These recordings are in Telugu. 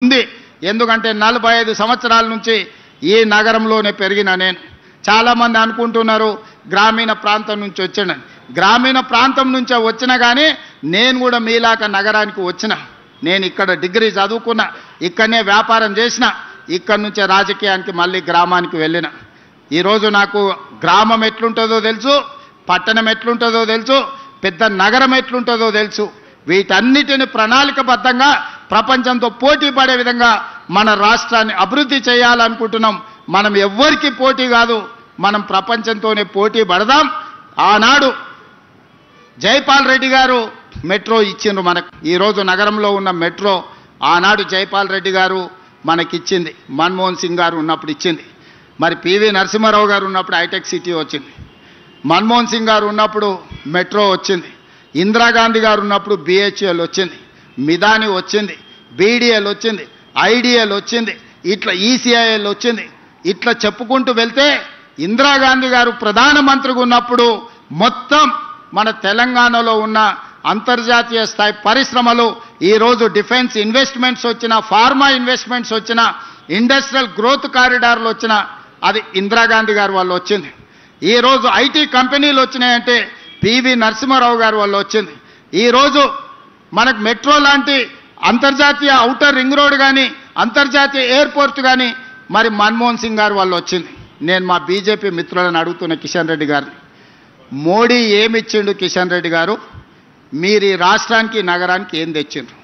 ఉంది. ఎందుకంటే 45 సంవత్సరాల నుంచి ఈ నగరంలోనే పెరిగిన నేను. చాలామంది అనుకుంటున్నారు గ్రామీణ ప్రాంతం నుంచి వచ్చాను. గ్రామీణ ప్రాంతం నుంచే వచ్చినా కానీ నేను కూడా మీలాక నగరానికి వచ్చిన. నేను ఇక్కడ డిగ్రీ చదువుకున్నా, ఇక్కడనే వ్యాపారం చేసిన, ఇక్కడి నుంచే రాజకీయానికి మళ్ళీ గ్రామానికి వెళ్ళిన. ఈరోజు నాకు గ్రామం ఎట్లుంటుందో తెలుసు, పట్టణం ఎట్లుంటుందో తెలుసు, పెద్ద నగరం ఎట్లుంటుందో తెలుసు. వీటన్నిటిని ప్రణాళికబద్ధంగా ప్రపంచంతో పోటీ పడే విధంగా మన రాష్ట్రాన్ని అభివృద్ధి చేయాలనుకుంటున్నాం. మనం ఎవ్వరికి పోటీ కాదు, మనం ప్రపంచంతోనే పోటీ పడదాం. ఆనాడు జైపాల్ రెడ్డి గారు మెట్రో ఇచ్చిండ్రు మనకు. ఈరోజు నగరంలో ఉన్న మెట్రో ఆనాడు జైపాల్ రెడ్డి గారు మనకిచ్చింది, మన్మోహన్ సింగ్ గారు ఉన్నప్పుడు ఇచ్చింది. మరి పివి నరసింహారావు గారు ఉన్నప్పుడు హైటెక్ సిటీ వచ్చింది, మన్మోహన్ సింగ్ గారు ఉన్నప్పుడు మెట్రో వచ్చింది, ఇందిరాగాంధీ గారు ఉన్నప్పుడు బిహెచ్ఎల్ వచ్చింది, మిదాని వచ్చింది, బీడీఎల్ వచ్చింది, ఐడిఎల్ వచ్చింది, ఇట్లా ఈసీఐఎల్ వచ్చింది. ఇట్లా చెప్పుకుంటూ వెళ్తే ఇందిరాగాంధీ గారు ప్రధానమంత్రిగా ఉన్నప్పుడు మొత్తం మన తెలంగాణలో ఉన్న అంతర్జాతీయ స్థాయి పరిశ్రమలు, ఈరోజు డిఫెన్స్ ఇన్వెస్ట్మెంట్స్ వచ్చిన, ఫార్మా ఇన్వెస్ట్మెంట్స్ వచ్చిన, ఇండస్ట్రియల్ గ్రోత్ కారిడార్లు వచ్చిన, అది ఇందిరాగాంధీ గారు వల్ల వచ్చింది. ఈరోజు ఐటీ కంపెనీలు వచ్చినాయంటే పివి నరసింహారావు గారు వల్ల వచ్చింది. ఈరోజు మనకు మెట్రో లాంటి అంతర్జాతీయ ఔటర్ రింగ్ రోడ్ కానీ, అంతర్జాతీయ ఎయిర్పోర్ట్ కానీ మరి మన్మోహన్ సింగ్ గారు వల్ల వచ్చింది. నేను మా బీజేపీ మిత్రులను అడుగుతున్న కిషన్ రెడ్డి గారిని, మోడీ ఏమిచ్చిండు కిషన్ రెడ్డి గారు? మీరు ఈ రాష్ట్రానికి నగరానికి ఏం తెచ్చిండ్రు?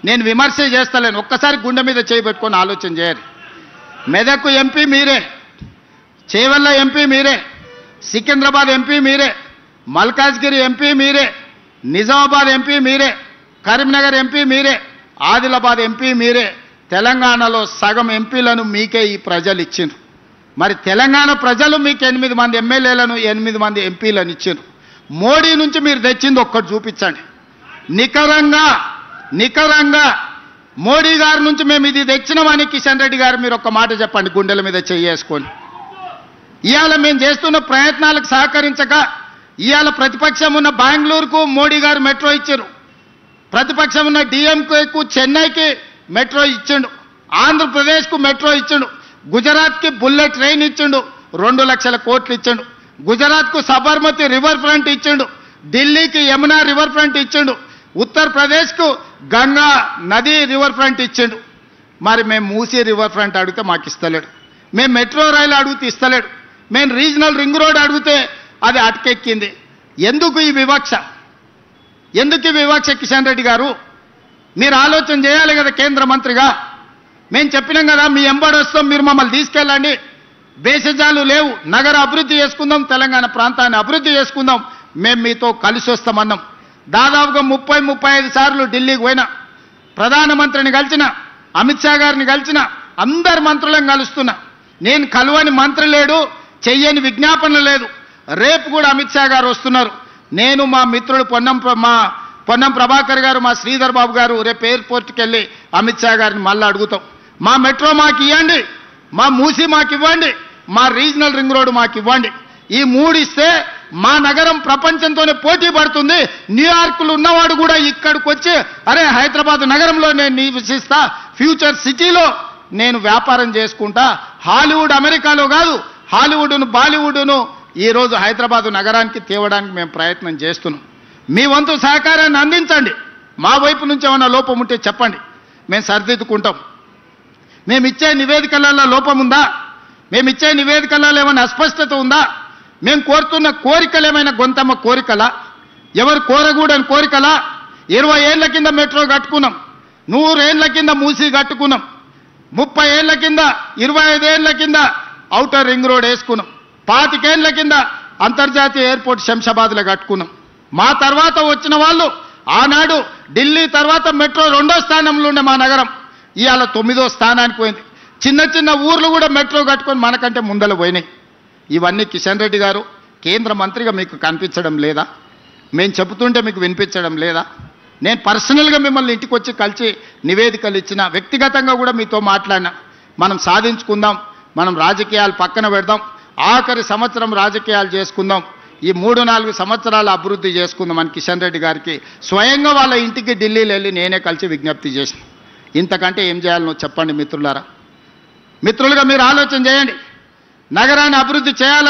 నేను విమర్శ చేస్తలేను, ఒక్కసారి గుండె మీద చేయబెట్టుకొని ఆలోచన చేయాలి. మెదక్ ఎంపీ మీరే, చేవెళ్ళ ఎంపీ మీరే, సికింద్రాబాద్ ఎంపీ మీరే, మల్కాజ్గిరి ఎంపీ మీరే, నిజామాబాద్ ఎంపీ మీరే, కరీంనగర్ ఎంపీ మీరే, ఆదిలాబాద్ ఎంపీ మీరే. తెలంగాణలో సగం ఎంపీలను మీకే ఈ ప్రజలు ఇచ్చిండ్రు. మరి తెలంగాణ ప్రజలు మీకు 8 మంది ఎమ్మెల్యేలను, 8 మంది ఎంపీలను ఇచ్చిండ్రు. మోడీ నుంచి మీరు తెచ్చింది ఒక్కటి చూపించండి. నికరంగా మోడీ గారి నుంచి మేము ఇది తెచ్చినామని కిషన్ రెడ్డి గారు మీరు ఒక్క మాట చెప్పండి, గుండెల మీద చేసుకొని. ఇవాళ మేము చేస్తున్న ప్రయత్నాలకు సహకరించక ఇవాళ ప్రతిపక్షం ఉన్న బెంగళూరుకు మోడీ గారు మెట్రో ఇచ్చారు, ప్రతిపక్షం ఉన్న డిఎంకేకు చెన్నైకి మెట్రో ఇచ్చిండు, ఆంధ్రప్రదేశ్కు మెట్రో ఇచ్చిండు, గుజరాత్కి బుల్లెట్ ట్రైన్ ఇచ్చిండు, 2 లక్షల కోట్లు ఇచ్చిండు, గుజరాత్కు సబర్మతి రివర్ ఫ్రంట్ ఇచ్చిండు, ఢిల్లీకి యమునా రివర్ ఫ్రంట్ ఇచ్చిండు, ఉత్తరప్రదేశ్కు గంగా నది రివర్ ఫ్రంట్ ఇచ్చిండు. మరి మేము మూసీ రివర్ ఫ్రంట్ అడిగితే మాకు ఇస్తలేడు, మేము మెట్రో రైలు అడిగితే ఇస్తలేడు, మేము రీజనల్ రింగ్ రోడ్ అడిగితే అది అటకెక్కింది. ఎందుకు ఈ వివక్ష? కిషన్ రెడ్డి గారు మీరు ఆలోచన చేయాలి కదా కేంద్ర మంత్రిగా. మేము చెప్పినాం కదా, మీ ఎంబడి వస్తాం, మీరు మమ్మల్ని తీసుకెళ్ళండి, భేషజాలు లేవు, నగర అభివృద్ధి చేసుకుందాం, తెలంగాణ ప్రాంతాన్ని అభివృద్ధి చేసుకుందాం, మేము మీతో కలిసి వస్తామన్నాం. దాదాపుగా 30-35 సార్లు ఢిల్లీకి పోయినా, ప్రధానమంత్రిని కలిసిన, అమిత్ షా గారిని కలిసిన, అందరు మంత్రులను కలుస్తున్నా. నేను కలవని మంత్రి లేడు, చెయ్యని విజ్ఞాపన లేదు. రేపు కూడా అమిత్ షా గారు వస్తున్నారు. నేను మా మిత్రుడు పొన్నం ప్రభాకర్ గారు, మా శ్రీధర్ బాబు గారు రేపు ఎయిర్పోర్ట్కి వెళ్ళి అమిత్ షా గారిని మళ్ళీ అడుగుతాం, మా మెట్రో మాకు ఇవ్వండి, మా మూసీ మాకు ఇవ్వండి, మా రీజనల్ రింగ్ రోడ్ మాకు ఇవ్వండి. ఈ 3 ఇస్తే మా నగరం ప్రపంచంతోనే పోటీ పడుతుంది. న్యూయార్క్లో ఉన్నవాడు కూడా ఇక్కడికి వచ్చి అరే హైదరాబాద్ నగరంలో నేను నివసిస్తా, ఫ్యూచర్ సిటీలో నేను వ్యాపారం చేసుకుంటా, హాలీవుడ్ అమెరికాలో కాదు, హాలీవుడ్ను బాలీవుడ్ను ఈరోజు హైదరాబాద్ నగరానికి తేవడానికి మేము ప్రయత్నం చేస్తున్నాం. మీ వంతు సహకారాన్ని అందించండి. మా వైపు నుంచి ఏమైనా లోపం ఉంటే చెప్పండి, మేము సరిదిద్దుకుంటాం. మేము ఇచ్చే నివేదికలలో లోపం ఉందా? మేము ఇచ్చే నివేదికలలో ఏమైనా అస్పష్టత ఉందా? మేము కోరుతున్న కోరికలు ఏమైనా గొంతమ్మ కోరికలా, ఎవరు కోరకూడని కోరికలా? 20 ఏళ్ల కింద మెట్రో కట్టుకున్నాం, 100 ఏళ్ల కింద మూసీ కట్టుకున్నాం, 30 ఏళ్ల కింద, 25 ఏళ్ల కింద ఔటర్ రింగ్ రోడ్ వేసుకున్నాం, 25 ఏళ్ల కింద అంతర్జాతీయ ఎయిర్పోర్ట్ శంషాబాద్లో కట్టుకున్నాం. మా తర్వాత వచ్చిన వాళ్ళు ఆనాడు ఢిల్లీ తర్వాత మెట్రో 2వ స్థానంలో ఉండే మా నగరం ఇవాళ 9వ స్థానానికి పోయింది. చిన్న ఊర్లు కూడా మెట్రో కట్టుకొని మనకంటే ముందర పోయినాయి. ఇవన్నీ కిషన్ రెడ్డి గారు కేంద్ర మంత్రిగా మీకు కనిపించడం లేదా? మేము చెబుతుంటే మీకు వినిపించడం లేదా? నేను పర్సనల్గా మిమ్మల్ని ఇంటికి వచ్చి కలిసి నివేదికలు ఇచ్చిన, వ్యక్తిగతంగా కూడా మీతో మాట్లాడినా. మనం సాధించుకుందాం, మనం రాజకీయాలు పక్కన పెడదాం, ఆఖరి సంవత్సరం రాజకీయాలు చేసుకుందాం, ఈ 3-4 సంవత్సరాల అభివృద్ధి చేసుకుందామని కిషన్ రెడ్డి గారికి స్వయంగా వాళ్ళ ఇంటికి ఢిల్లీలో వెళ్ళి నేనే కలిసి విజ్ఞప్తి చేసిన. ఇంతకంటే ఏం చేయాలనో చెప్పండి మిత్రులారా. మిత్రులుగా మీరు ఆలోచన చేయండి. నగరాన్ని అభివృద్ధి చేయాలి.